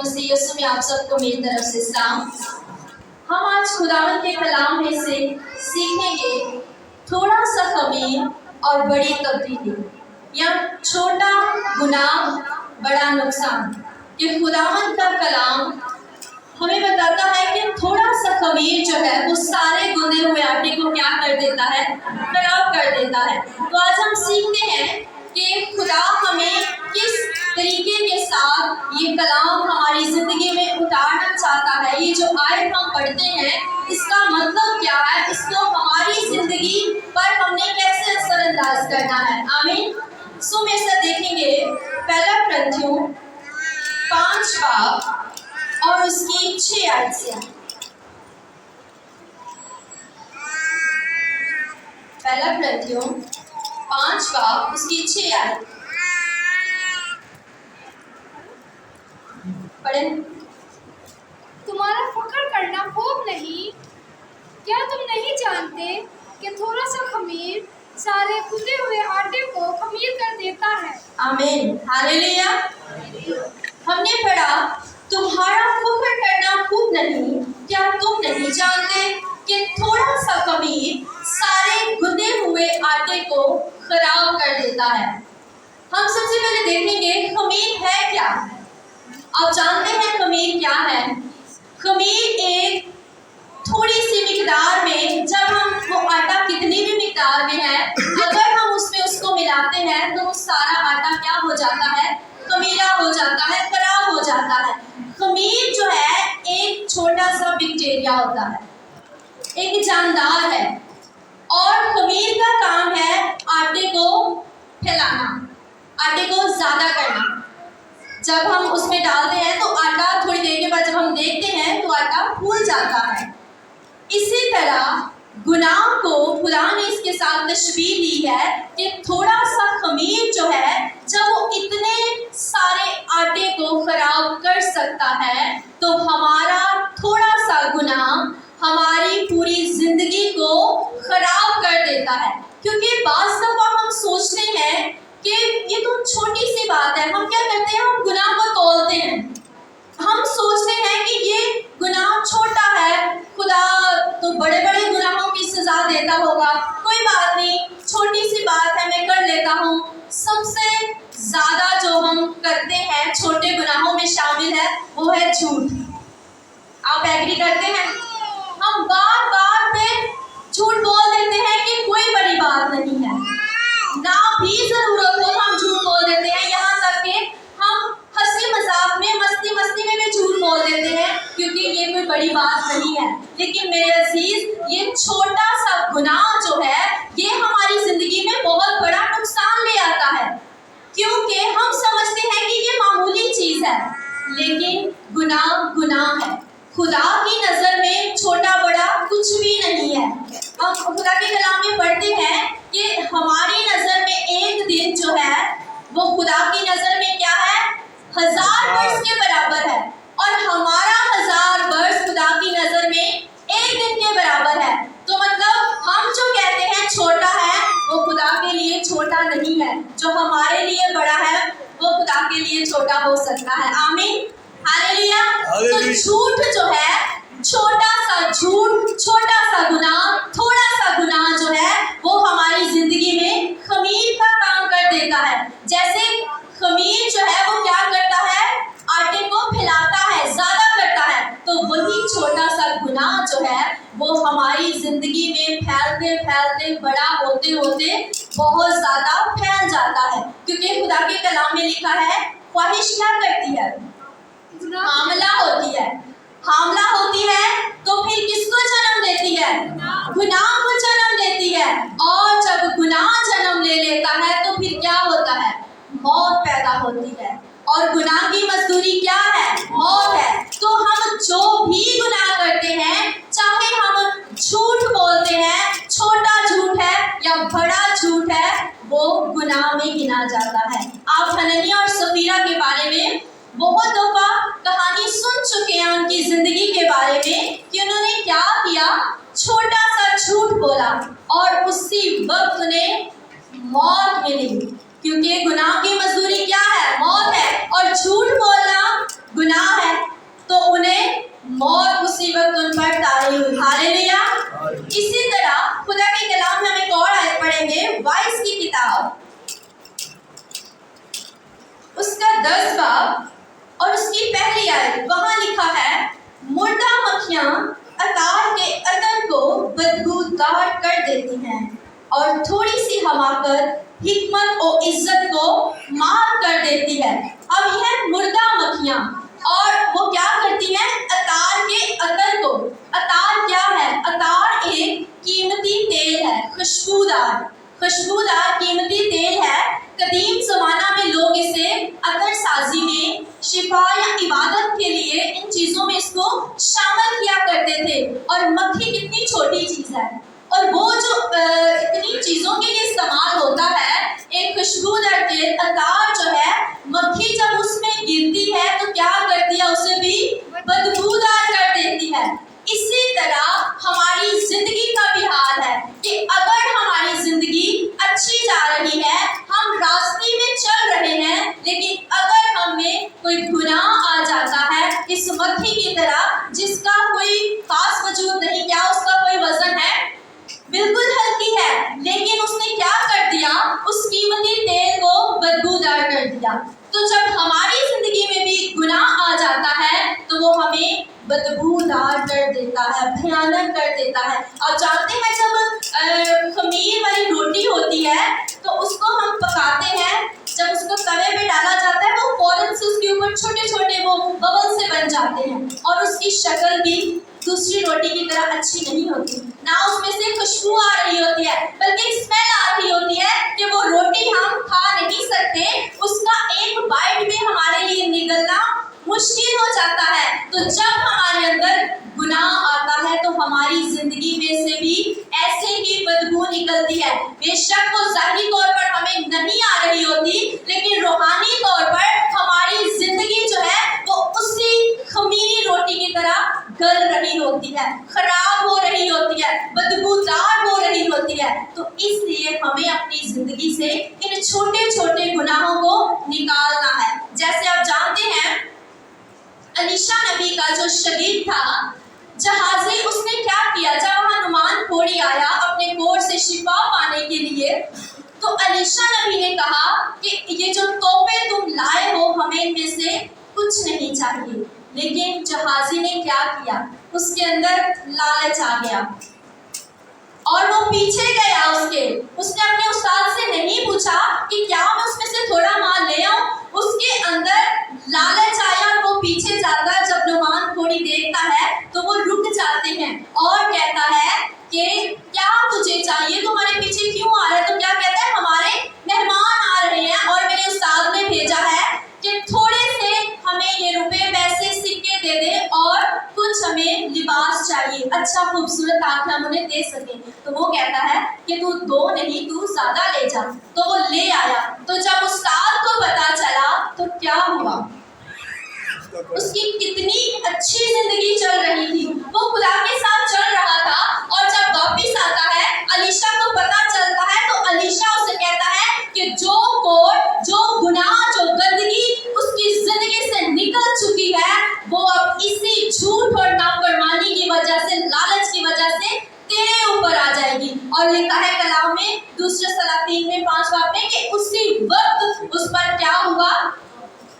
मसीह यीशु में आप सबको मेरी तरफ से सलाम। हम आज खुदावंद के कलाम में से सीखेंगे थोड़ा सा ख़मीर और बड़ी तब्दीली, या छोटा गुनाह बड़ा नुकसान। कि खुदावंद का कलाम हमें बताता है कि थोड़ा सा ख़मीर जो है वो सारे गुने हुए आटे को क्या कर देता है, खराब कर देता है। तो आज हम सीखते हैं कि खुदा हमें किस तरीके के साथ ये कलाम हमारी ज़िंदगी में उतारना चाहता है। ये जो आयत हम पढ़ते हैं इसका मतलब क्या है, इसको हमारी ज़िंदगी पर हमने कैसे असरअंदाज करना है। आमीन। सो मेरे साथ देखेंगे पहला कुरिन्थियों 5 बाब और उसकी 6 आयत से। पहला कुरिन्थियों 5 बाब उसकी 6 आयत पढ़ें। तुम्हारा फख्र करना खूब नहीं, क्या तुम नहीं जानते कि थोड़ा सा खमीर सारे गूंथे हुए आटे को खमीर कर देता है। आमीन, हालेलुया। हमने पढ़ा तुम्हारा फख्र करना खूब नहीं, क्या तुम नहीं जानते कि थोड़ा सा खमीर सारे गूंथे हुए आटे को खराब कर देता है। हम सबसे पहले देखेंगे खमीर है क्या। आप जानते हैं खमीर क्या है। खमीर एक थोड़ी सी मिकदार में, जब हम वो आटा कितनी भी मिकदार में है, अगर हम उसमें उसको मिलाते हैं तो वो सारा आटा क्या हो जाता है, खमीरा हो जाता है, खराब हो जाता है। खमीर जो है एक छोटा सा बैक्टीरिया होता है, एक जानदार है, और खमीर का काम है आटे को फैलाना, आटे को ज़्यादा करना। जब हम उसमें डालते हैं तो आटा थोड़ी देर के बाद जब हम देखते हैं तो आटा फूल जाता है। इसी तरह गुनाह को खुदा ने इसके साथ तशबीह दी है कि थोड़ा सा खमीर जो है जब वो इतने सारे आटे को खराब कर सकता है, तो हमारा थोड़ा सा गुनाह हमारी पूरी जिंदगी को खराब कर देता है। क्योंकि बाज़ दफ़ा हम सोचते हैं कि ये तो छोटी सी बात है, हम क्या करते हैं, हम गुनाह को तोलते हैं। हम सोचते हैं कि ये गुनाह छोटा है, खुदा तो बड़े बड़े गुनाहों की सज़ा देता होगा, कोई बात नहीं, छोटी सी बात है, मैं कर लेता हूँ। सबसे ज़्यादा जो हम करते हैं छोटे गुनाहों में शामिल है वो है झूठ। आप एग्री करते हैं? हम बार बार पे झूठ बोल देते हैं कि कोई बड़ी बात नहीं है, ना भी ज़रूरत हो हम झूठ बोल देते हैं। यहाँ तक कि हम हंसी मजाक में, मस्ती मस्ती में भी झूठ बोल देते हैं, क्योंकि ये कोई बड़ी बात नहीं है। लेकिन मेरे अजीज, ये छोटा सा गुनाह जो है ये हमारी ज़िंदगी में बहुत बड़ा नुकसान ले आता है, क्योंकि हम समझते हैं कि ये मामूली चीज़ है, लेकिन गुनाह गुनाह है। खुदा की नज़र में छोटा बड़ा कुछ भी नहीं है। हम खुदा के कलाम में पढ़ते हैं कि हमारी नज़र में एक दिन जो है वो खुदा की नज़र में क्या है, 1000 वर्ष के बराबर है, और हमारा 1000 वर्ष खुदा की नज़र में एक दिन के बराबर है। तो मतलब हम जो कहते हैं छोटा है वो खुदा के लिए छोटा नहीं है, जो हमारे लिए बड़ा है वो खुदा के लिए छोटा हो सकता है। आमीन, हालेलुया। तो झूठ जो है, छोटा सा झूठ, छोटा सा गुनाह, थोड़ा सा गुनाह जो है वो हमारी जिंदगी में खमीर का काम कर देता है। जैसे खमीर जो है वो क्या करता है, आटे को फैलाता है, ज़्यादा करता है, तो वही छोटा सा गुनाह जो है वो हमारी ज़िंदगी में फैलते फैलते बड़ा होते होते बहुत ज़्यादा फैल जाता है। क्योंकि खुदा के कलाम में लिखा है ख्वाहिश क्या करती है, हामला होती है। हामला होती है तो फिर किसको जन्म देती है, गुनाह को जन्म देती है, और जब गुनाह जन्म ले लेता है तो फिर क्या होता है, मौत पैदा होती है। और गुनाह की मजदूरी क्या है, मौत है। तो हम जो भी गुनाह करते हैं, चाहे हम झूठ बोलते हैं, छोटा झूठ है या बड़ा झूठ है, वो गुनाह में गिना जाता है। आप हननिया और सफीरा के बारे में बहुत दफ़ा कहानी सुन चुके हैं, उनकी ज़िंदगी के बारे में कि उन्होंने क्या किया, छोटा सा झूठ बोला और उसी वक्त उन्हें मौत मिली। क्योंकि गुनाह की मजदूरी क्या है, मौत है, और झूठ बोलना गुनाह है। मौत मुसीबत उन पर तारी हुई। हालेलुया। इसी तरह खुदा के कलाम में हम एक और आयत पढ़ेंगे, वाइस की किताब उसका 10 बाब और उसकी पहली आयत। वहां लिखा है, मुर्दा मक्खियां अतार के अतर को बदबूदार कर देती हैं और थोड़ी सी हमाकत हिकमत और इज्जत को मार कर देती है। अब यह मुर्दा मक्खियां, और वो क्या करती हैं? अतार के अतर को। अतार क्या है? अतार एक कीमती तेल है, खुशबूदार कीमती तेल है। कदीम जमाना में लोग इसे अतर साजी में, शिफा या इबादत के लिए इन चीज़ों में इसको शामिल किया करते थे। और मक्खी कितनी छोटी चीज़ है, और वो जो इतनी चीज़ों के लिए इस्तेमाल होता है, एक खुशबूदार तेल अतार जो है, मक्खी जब उसमें गिरती है तो क्या करती है? उसे भी बदबूदार कर देती है। इसी तरह हमारी जिंदगी का भी हाल है कि अगर हमारी जिंदगी अच्छी जा रही है, हम रास्ते में चल रहे हैं, लेकिन अगर हमें कोई गुनाह आ जाता है, इस मक्खी की तरह जिसका कोई खास वजूद नहीं, क्या उसका कोई वजन है? बिल्कुल हल्की है, लेकिन उसने क्या कर दिया? उस कीमती तेल को बदबूदार कर दिया। तो जब हमारी जिंदगी में भी गुनाह आ जाता है तो वो हमें बदबूदार कर देता है, भयानक कर देता है। आप जानते हैं जब खमीर वाली रोटी होती है तो उसको हम पकाते हैं, जब उसको तवे पे डाला जाता है वो फौरन से उसके ऊपर छोटे छोटे वो बबल से बन जाते हैं और उसकी शक्ल भी दूसरी रोटी की तरह अच्छी नहीं होती, ना उसमें से खुशबू आ रही होती है, बल्कि स्मेल आ रही होती है कि वो रोटी हम खा नहीं सकते, उसका एक बाइट भी हमारे लिए निगलना मुश्किल हो जाता है। तो जब हमारे अंदर गुनाह आता है तो हमारी जिंदगी में से भी ऐसे ही बदबू निकलती है। बेशक वो ज़ाहिरी तौर पर हमें नहीं आ रही होती, लेकिन रूहानी तौर पर हमारी जिंदगी जो है वो उसी खमीरी रोटी की तरह गल रही होती है, खराब हो रही होती है, बदबूदार हो रही होती है। तो इसलिए हमें अपनी जिंदगी से इन छोटे छोटे गुनाहों को निकालना है। जैसे आप जानते हैं, अलीशा नबी का जो शगीद था जहाज़ी, उसने क्या किया? जब वहाँ नुमान कोढ़ी आया अपने कोढ़ से शिफा पाने के लिए, तो अलीशा नबी ने कहा कि ये जो तोहफे तुम लाए हो हमें इनमें से कुछ नहीं चाहिए। लेकिन जहाज़ी ने क्या किया? उसके अंदर लालच आ गया और वो पीछे गया उसने अपने उस्ताद से नहीं पूछा कि क्या मैं उसमें से थोड़ा माल ले आऊं। उसके अंदर लालच आया और वो पीछे जाता है। जब नुमान कोढ़ी देखता है तो वो रुक जाते हैं और कहता है कि क्या तुझे चाहिए, तुम्हारे पीछे क्यों आ रहा है? तो क्या कहता है? हमारे मेहमान आ रहे हैं और मेरे उस्ताद ने भेजा है कि थोड़े से हमें ये रुपए पैसे सिक्के दे दे और कुछ हमें लिबास चाहिए, अच्छा खूबसूरत, ताकि हम उन्हें दे सकें। तो वो कहता है कि तू दो नहीं, तू ज्यादा ले जा। तो वो ले आया। तो जब उस्ताद को पता चला तो क्या हुआ? उसकी कितनी अच्छी जिंदगी चल रही थी, वो खुदा के साथ चल रहा था, और जब वापिस आता है अलीशा को पता चलता है तो अलीशा उसे कहता है कि जो कोढ़, जो गुनाह, जो गंदगी उसकी जिंदगी से निकल चुकी है, वो अब इसी झूठ और नाफरमानी की वजह से, लालच की वजह से तेरे ऊपर आ जाएगी। और लिखा है कलाम में दूसरे सलातीन में 5 बाब में कि उसी वक्त उस पर क्या हुआ?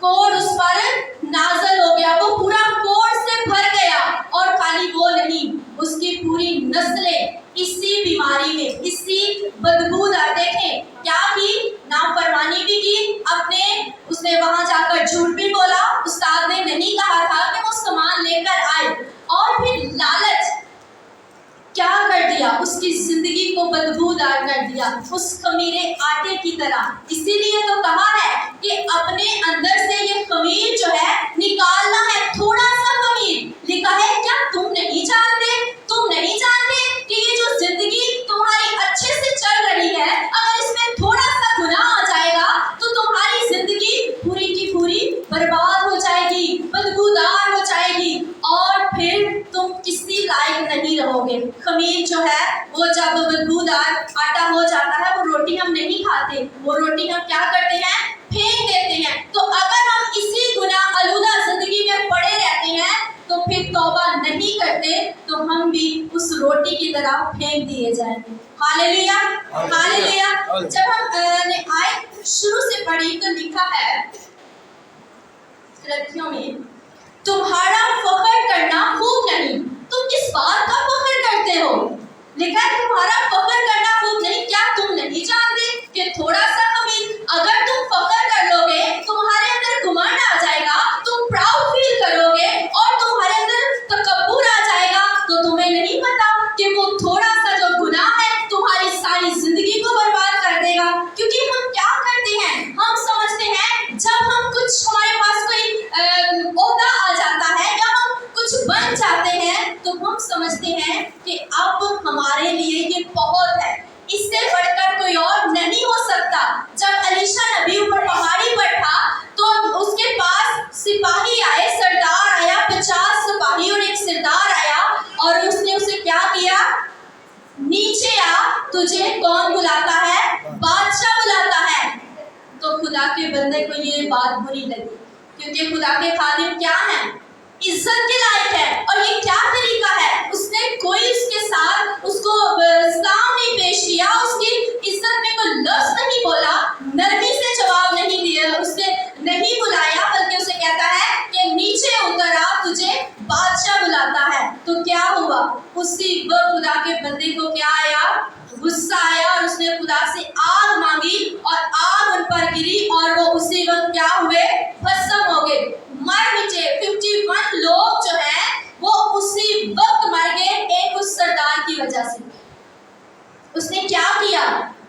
कोढ़ उस पर नाज़ल हो गया, वो पूरा कोढ़ से भर गया। और खाली वो नहीं, उसकी पूरी नस्लें इसी बीमारी में, इसी बदबूदार, देखें क्या की? नाफरमानी भी की, उसने वहां जाकर झूठ भी बोला, उस्ताद ने नहीं कहा था कि वो सामान लेकर आए, और फिर लालच क्या कर दिया? उसकी जिंदगी को बदबूदार कर दिया, उस खमीरे आटे की तरह। इसीलिए तो कहा है कि अपने अंदर से ये खमीर जो है निकालना है, थोड़ा सा खमीर। लिखा है, क्या तुम नहीं जानते कि ये जो जिंदगी तुम्हारी अच्छे से चल रही है, अगर इसमें थोड़ा सा गुनाह आ जाएगा तो तुम्हारी जिंदगी पूरी की पूरी बर्बाद हो जाएगी, बदबूदार हो जाएगी, और फिर तुम किसी लायक नहीं रहोगे। खमीर जो है वो जब बदबूदार आटा हो जाता है, वो रोटी हम नहीं खाते, वो रोटी हम क्या करते हैं? फेंक देते हैं। तो अगर हम इसी गुनाह आलूदा जिंदगी में पड़े रहते हैं तो फिर तौबा करते तो हम भी उस रोटी की तरह फेंक दिए जाएंगे। Hallelujah, hallelujah. जब हम ने आयत शुरू से पढ़ी तो लिखा है ग्रंथियों में, तुम्हारा फख्र करना खूब नहीं। तुम किस बात का फख्र करते हो? लिखा है तुम्हारा फख्र करना खूब नहीं। क्या तुम नहीं जानते कि थोड़ा सा खमीर, अगर तुम फख्र कर लोगे, तुम्हारे अंदर घमंड आ जाएगा, तुम प्राउड फील करोगे और तुम्हारे अंदर तकब्बुर आ जाएगा, तो तुम्हें नहीं पता कि वो थोड़ा सा जो गुनाह है तुम्हारी सारी जिंदगी को बर्बाद कर देगा। क्योंकि हम क्या करते हैं, हम समझते हैं जब हम कुछ, हमारे पास कोई ओहदा आ जाता है या हम कुछ बन जाते हैं तो हम समझते हैं कि अब हमारे लिए ये बहुत है, इससे बढ़कर कोई और नहीं हो सकता। जब एलीशा नबी ऊपर पहाड़ी पर था तो उसके पास सिपाही आए, सरदार आया, 50 सिपाही और एक सरदार आया और उसने उसे क्या किया? नीचे आ, तुझे कौन बुलाता है? बादशाह बुलाता है। तो खुदा के बंदे को ये बात बुरी लगी, क्योंकि खुदा के खादिम क्या हैं? इज्जत के लायक है। और ये क्या तरीका है? उसने कोई उसके साथ उसको सामने पेश किया, उसकी इज्जत में कोई लफ्ज नहीं बोला, नरमी से जवाब नहीं दिया, उसने नहीं बुलाया, बल्कि उसे कहता है कि नीचे उतर आ, तुझे बादशाह बुलाता है। तो क्या हुआ? उसी वक्त खुदा के बंदे को क्या आया? गुस्सा आया और उसने खुदा से आग मांगी और आग उन पर गिरी और वो उसी वक्त क्या हुए? भस्म हो गए, मर मिटे। 51 लोग जो हैं वो उसी वक्त मर गए, एक उस सरदार की वजह से। उसने क्या किया?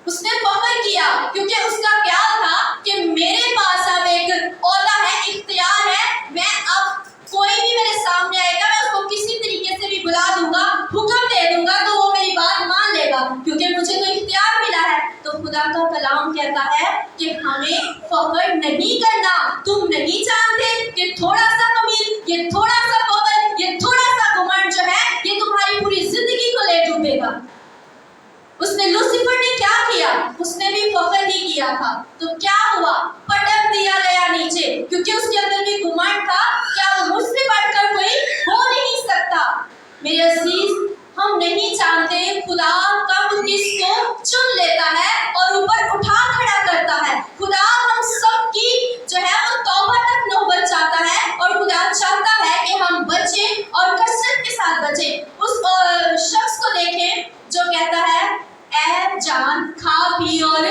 उसने फख्र किया, क्योंकि उसका क्या था कि मेरे पास अब एक ओहदा है, इख्तियार है, मैं अब कोई भी मेरे सामने आएगा, मैं उसको किसी तरीके से भी बुला दूंगा, हुक्म दे दूंगा तो वो मेरी बात मान लेगा, क्योंकि मुझे तो इख्तियार मिला है। तो खुदा का कलाम कहता है कि हमें फख्र नहीं करना। तुम नहीं जानते कि थोड़ा सा खमीर, ये थोड़ा सा फख्र, ये थोड़ा सा घमंड जो है ये तुम्हारी पूरी जिंदगी को ले डूबेगा। उसने लूसीफर ने क्या किया? उसने भी फख्र ही किया था, तो क्या हुआ? पटक दिया गया नीचे, क्योंकि उसके अंदर भी घमंड था। क्या वो मुझसे बढ़कर कोई हो नहीं सकता? मेरे अजीज, हम नहीं जानते खुदा कब किसको चुन लेता है और ऊपर उठा खड़ा करता है। खुदा हम सब की जो है वो तौबा तक नौबत चाहता है और खुदा चाहता है कि हम बचें और कसरत के साथ बचें। उस शख्स को देखें जो कहता है ऐ जान खा पी और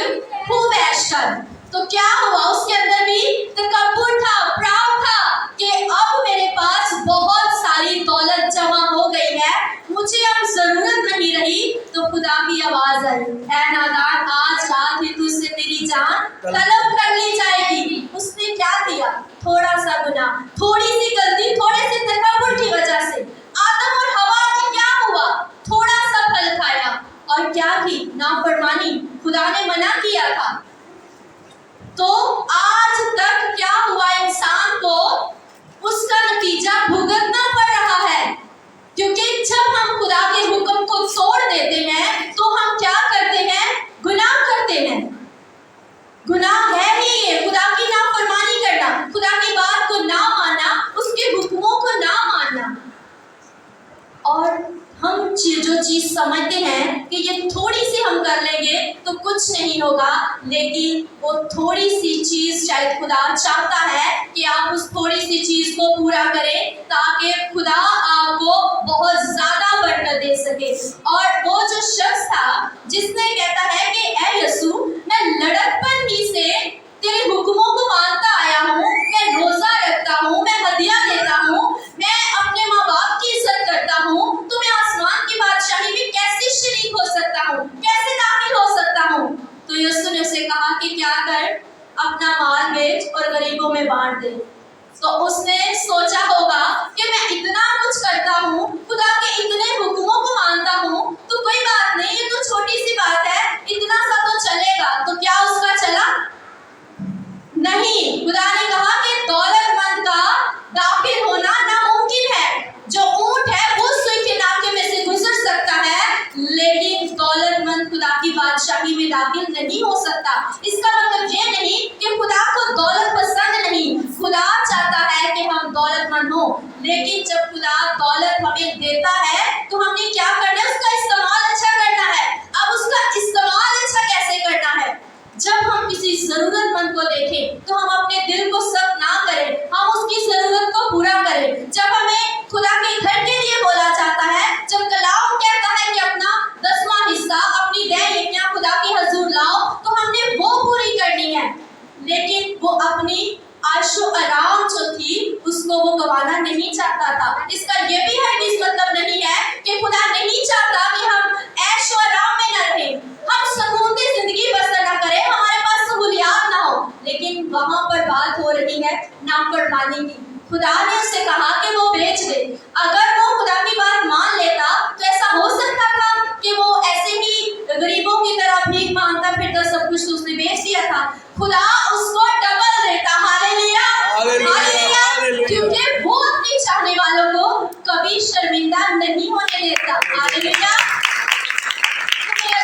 खूब ऐश कर। तो क्या हुआ? उसके अंदर भी तकब्बुर था, प्राउड था कि अब मेरे पास बहुत सारी दौलत जमा हो गई है, मुझे अब जरूरत नहीं रही। तो खुदा की आवाज आई, ऐ नादान, आज रात ही तुझसे तेरी जान तलब कर ली जाएगी। उसने क्या किया? थोड़ा सा गुनाह, थोड़ी सी गलती, थोड़े से तकब्बुर की वजह से आदम और हवा को क्या हुआ? थोड़ा सा फल खाया और क्या की? नाफरमानी। खुदा ने मना किया था। तो आज तक क्या हुआ? इंसान को उसका नतीजा भुगतना पड़ रहा है, क्योंकि जब हम खुदा के हुक्म को तोड़ देते हैं तो हम क्या करते हैं? गुनाह करते हैं। गुनाह है ही ये, खुदा की नाफरमानी करना, खुदा की बात को ना मानना, उसके हुक्मों को ना मानना। और हम जो चीज समझते हैं कि ये थोड़ी सी हम कर लेंगे तो कुछ नहीं होगा, लेकिन वो थोड़ी सी चीज शायद खुदा चाहता है कि आप उस थोड़ी सी चीज को पूरा करें ताकि खुदा आपको बहुत ज्यादा बरकत दे सके। और वो जो शख्स था जिसने कहता है कि ऐ यीशु, मैं लड़कपन ही से तेरे हुक्मों को मानता आया हूँ, मैं रोजा रखता हूँ, मैं हदिया देता हूँ, मैं अपने माँ बाप की इज्जत करता हूँ, तो मैं आसमान की बादशाही में कैसे शरीक हो सकता हूँ, कैसे दाखिल हो सकता हूँ? तो यीशु ने उसे कहा कि क्या कर, अपना माल बेच और गरीबों में बांट दे। तो उसने सोचा होगा कि मैं इतना कुछ करता हूँ, खुदा के इतने हुक्मों को मानता हूँ, तो कोई बात नहीं, ये तो छोटी सी बात है, इतना सा तो चलेगा। तो क्या उसका चला? नहीं। खुदा ने कहा कि दौलतमंद का दाखिल होना नामुमकिन है। जो ऊंट है वो सुई के नाके में से गुजर सकता है, लेकिन दौलतमंद खुदा की बादशाही में दाखिल नहीं हो सकता। इसका मतलब ये नहीं कि खुदा को दौलत पसंद नहीं, खुदा चाहता है कि हम दौलतमंद हो, लेकिन जब खुदा दौलत हमें देता है तो हमने क्या करना है, उसका इस्तेमाल अच्छा करना है। अब उसका इस्तेमाल अच्छा कैसे करना है? जब हम किसी जरूरतमंद को देखें तो हम अपने दिल को सख्त ना करें, हम उसकी जरूरत को पूरा करें। जब हमें खुदा के घर के लिए बोला जाता है, जब कलाम कहता है कि अपना 10वां हिस्सा, अपनी दैनिकियां खुदा के हजूर लाओ, तो हमने वो पूरी करनी है। लेकिन वो अपनी आशो आराम जो थी उसको वो गंवाना नहीं चाहता था। इसका ये भी हरगिज़ मतलब नहीं है कि खुदा नहीं चाहता कि हम ऐशो आराम में न रहें, हम सुकून की जिंदगी बसर न करें, हमारे पास सहूलियात ना हो। लेकिन वहां पर बात हो रही है नाफरमानी की। खुदा ने उससे कहा कि वो बेच दे। अगर वो खुदा की बात मान लेता तो ऐसा हो सकता था कि वो ऐसे ही गरीबों की तरह भीख मांगता फिरता सब कुछ तो उसने बेच दिया था। खुदा उसको डबल देता। हालेलुया, हालेलुया, क्योंकि वो अपने चाहने वालों को कभी शर्मिंदा नहीं होने देता। हालेलुया।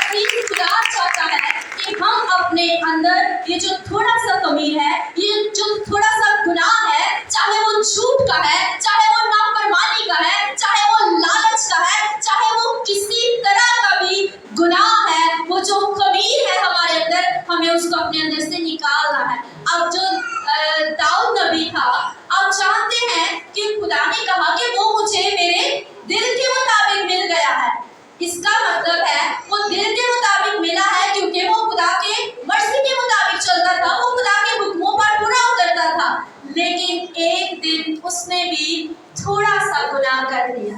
खुदा चाहता है कि हम अपने अंदर ये जो थोड़ा सा कमी है, ये जो थोड़ा सा गुनाह है, चाहे वो झूठ का है, चाहे वो नाफरमानी का है, चाहे वो लालच का है, चाहे वो किसी तरह का भी गुनाह है, वो जो कमी है हमारे अंदर, हमें उसको अपने अंदर से निकालना है। अब जो दाऊद नबी था, आप जानते हैं कि खुदा ने कहा कि वो मुझे मेरे दिल के मुताबिक मिल गया है। इसका मतलब है वो दिल के मुताबिक मिला है क्योंकि वो खुदा के मर्जी के मुताबिक चलता था, वो खुदा के हुक्मों पर पूरा उतरता था। लेकिन एक दिन उसने भी थोड़ा सा गुनाह कर दिया।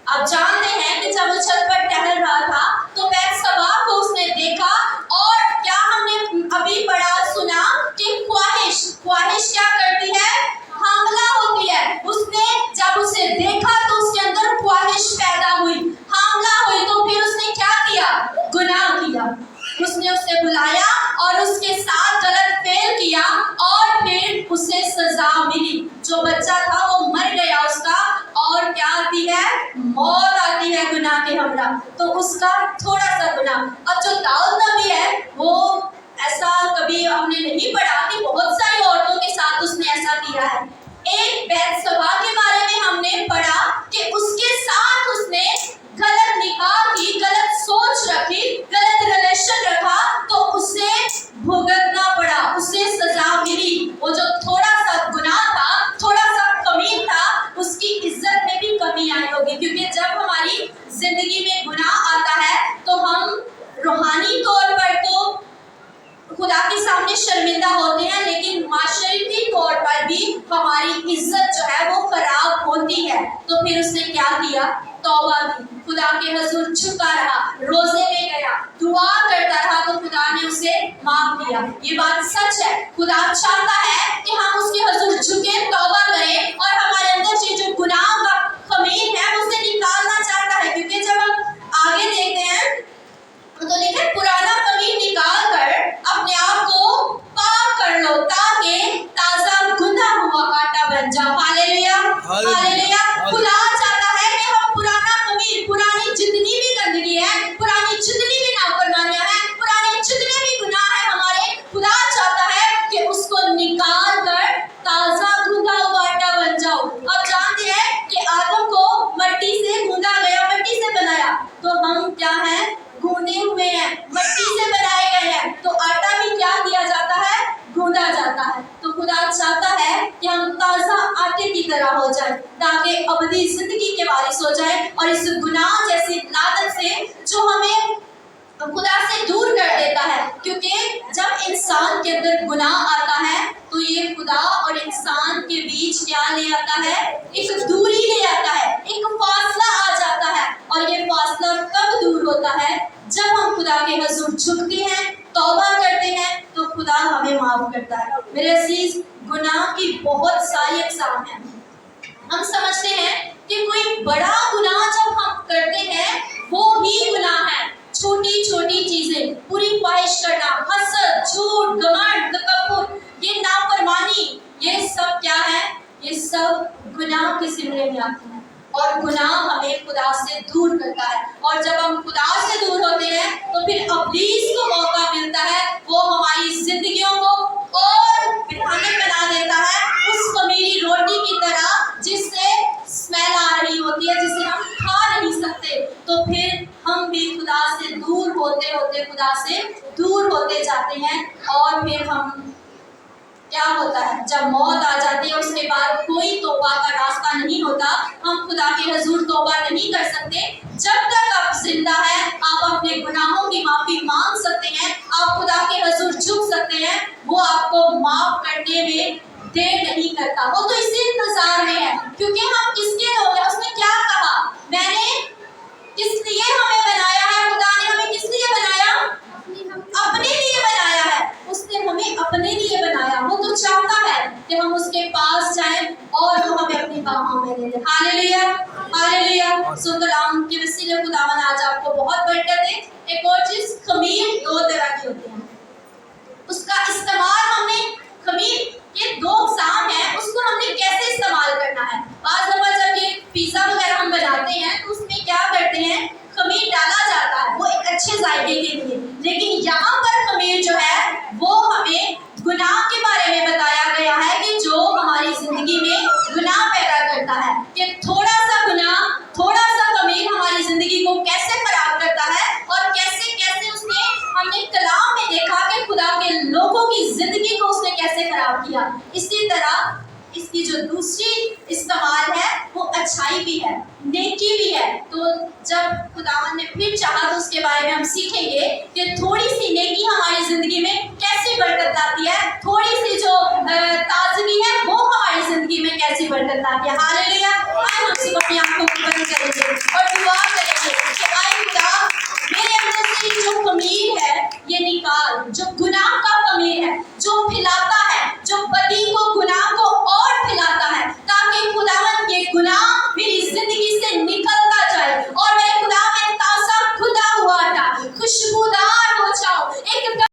आप जानते हैं कि जब वो छत पर टहल रहा था तो बैतशबा को उसने देखा, और क्या हमने अभी पढ़ा सुना कि ख्वाहिश क्या करती है? हमला होती है। उसने जब उसे देखा तो उसके अंदर ख्वाहिश पैदा हुई, हमला हुई, तो फिर उसने क्या किया? गुनाह किया। उसने उसे बुलाया और उसके साथ गलत फेल किया और फिर उसे सजा मिली। जो बच्चा था वो मर गया उसका, और क्या आती है? मौत आती है गुनाह के हमरा। तो उसका थोड़ा सा गुनाह। अब जो दाऊद नबी है वो ऐसा कभी हमने नहीं पढ़ा कि बहुत सारी औरतों के साथ उसने ऐसा किया है। एक बैतशबा के बारे में हमने पढ़ा कि उसके साथ उसने गलत निकाह की, गलत सोच रखी, गलत रिलेशन रखा, तो उसे भुगतना पड़ा, उसे सजा मिली। वो जो थोड़ा सा गुनाह था, थोड़ा सा कमी था, उसकी इज्जत में भी कमी आई होगी। क्योंकि जब हमारी जिंदगी में गुनाह आता है तो हम रूहानी तौर पर तो खुदा के सामने शर्मिंदा होते हैं, लेकिन माशरती तौर पर भी हमारी इज्जत जो है वो खराब होती है। तो फिर उसने क्या किया? तौबा की, खुदा के हजूर झुका रहा, रोजे में गया, दुआ करता रहा, तो खुदा ने उसे माफ किया। ये बात सच है। खुदा चाहता है कि हम उसके हजूर झुके, तौबा करें, और हमारे अंदर ये जो गुनाह का खमीर है उसे निकालना चाहता है। क्योंकि जब हम आगे देखते हैं तो लिखे पुराना कमीर निकाल कर अपने आप को पाक कर लो ताकि ताजा गुंदा हुआ आटा बन जाओ। Hallelujah, hallelujah. खुदा चाहता है कि हम पुराना कमीर, पुरानी जितनी भी गंदगी है, पुरानी जितनी भी नाफरमानियां हैं, पुराने जितने भी गुनाह हैं हमारे, खुदा चाहता है कि उसको निकाल कर ताजा गुंदा हुआ आटा बन जाओ। अब जानते हैं कि आदम को मट्टी से गूंदा गया, मट्टी से बनाया, तो हम क्या हैं? गूंदे हुए हैं, मट्टी से बनाए गए हैं। तो आटा भी क्या किया जाता है? गूंदा जाता है। तो खुदा चाहता है कि हम ताजा आटे की तरह हो जाए ताकि अबदी जिंदगी के वारिस हो जाए, और इस गुनाह जैसी लानत से जो हमें खुदा से दूर कर देता है। क्योंकि जब इंसान के अंदर गुनाह आता है तो ये खुदा और इंसान के बीच क्या ले आता है? एक दूरी ले आता है, एक फासला आ जाता है। और ये फासला कब दूर होता है? जब हम खुदा के हजूर झुकते हैं, तौबा करते हैं, तो खुदा हमें माफ करता है। मेरे अजीज, गुनाह की बहुत सारी अक़साम हैं। हम समझते हैं कि कोई बड़ा गुनाह जब हम करते हैं वो ही गुनाह है। छोटी छोटी चीजें, पूरी ख्वाहिश करना, हसद, झूठ, घमंड, तकब्बुर, ये नाफरमानी, ये सब क्या है? ये सब गुनाह के ज़िम्मे में आते हैं। और गुनाह हमें खुदा से दूर करता है। और जब हम खुदा से दूर होते हैं तो फिर इब्लीस को मौका मिलता है, वो हमारी जिंदगियों को और भयानक बना देता है। उस खमीरी रोटी की तरह جس سے اسمیل آ رہی ہوتی ہے، جسے ہم کھا نہیں سکتے، تو پھر ہم بھی خدا سے دور ہوتے ہوتے خدا سے دور ہوتے جاتے ہیں، اور پھر ہم کیا ہوتا ہے جب موت آ جاتی ہے اس کے بعد کوئی توبہ کا راستہ نہیں ہوتا، ہم خدا کے حضور توبہ نہیں کر سکتے۔ جب تک آپ زندہ ہیں آپ اپنے گناہوں کی معافی مانگ سکتے ہیں، آپ خدا کے حضور جھک سکتے ہیں، وہ آپ کو معاف کرنے میں دیر نہیں کرتا، وہ تو اسی انتظار میں ہے، کیونکہ ہم کس کے لوگ ہیں۔ اس نے کیا کہا، میں نے کس لیے ہمیں بنایا ہے، خدا نے ہمیں کس لیے بنایا، اپنے لیے بنایا ہے، اس نے ہمیں اپنے لیے بنایا، وہ تو چاہتا ہے کہ ہم اس کے پاس جائیں اور وہ ہمیں اپنی باہوں میں لے لے۔ ہاللیلویا ہاللیلویا۔ سو کلام کے وسیلے خداوند آج آپ کو بہت برکت دے۔ ایک اور چیز، خمیر دو طرح کی ہوتی ہیں، اس کا استعمال ہم نے، خمیر کے دو اقسام ہیں، اس کو ہم نے کیسے استعمال کرنا ہے۔ بعض دفعہ جب یہ پیزا وغیرہ ہم بناتے ہیں تو اس میں کیا کرتے ہیں، خمیر ڈالا جاتا ہے، وہ ایک اچھے ذائقے کے لیے، لیکن یہاں پر خمیر جو ہے وہ ہمیں گناہ کے بارے میں بتایا گیا ہے کہ جو ہماری زندگی میں گناہ پیدا کرتا ہے، کہ تھوڑا سا گناہ، تھوڑا سا خمیر ہماری زندگی کو کیسے خراب کرتا ہے، اور کیسے کیسے اس نے، ہم نے کلام میں دیکھا کہ خدا کے لوگوں کی زندگی کو اس نے کیسے خراب کیا۔ اسی طرح اس کی جو دوسری استعمال ہے وہ اچھائی بھی ہے، نیکی بھی ہے۔ تو جب خداوند نے پھر چاہا تو اس کے بارے میں ہم سیکھیں گے کہ تھوڑی سی نیکی ہماری زندگی میں کیسی برکت لاتی ہے، تھوڑی سی جو تازگی ہے وہ ہماری زندگی میں کیسی برکت لاتی ہے۔ ہاللیلویا۔ آج ہم سب اپنی آنکھوں کو بند کریں گے اور دعا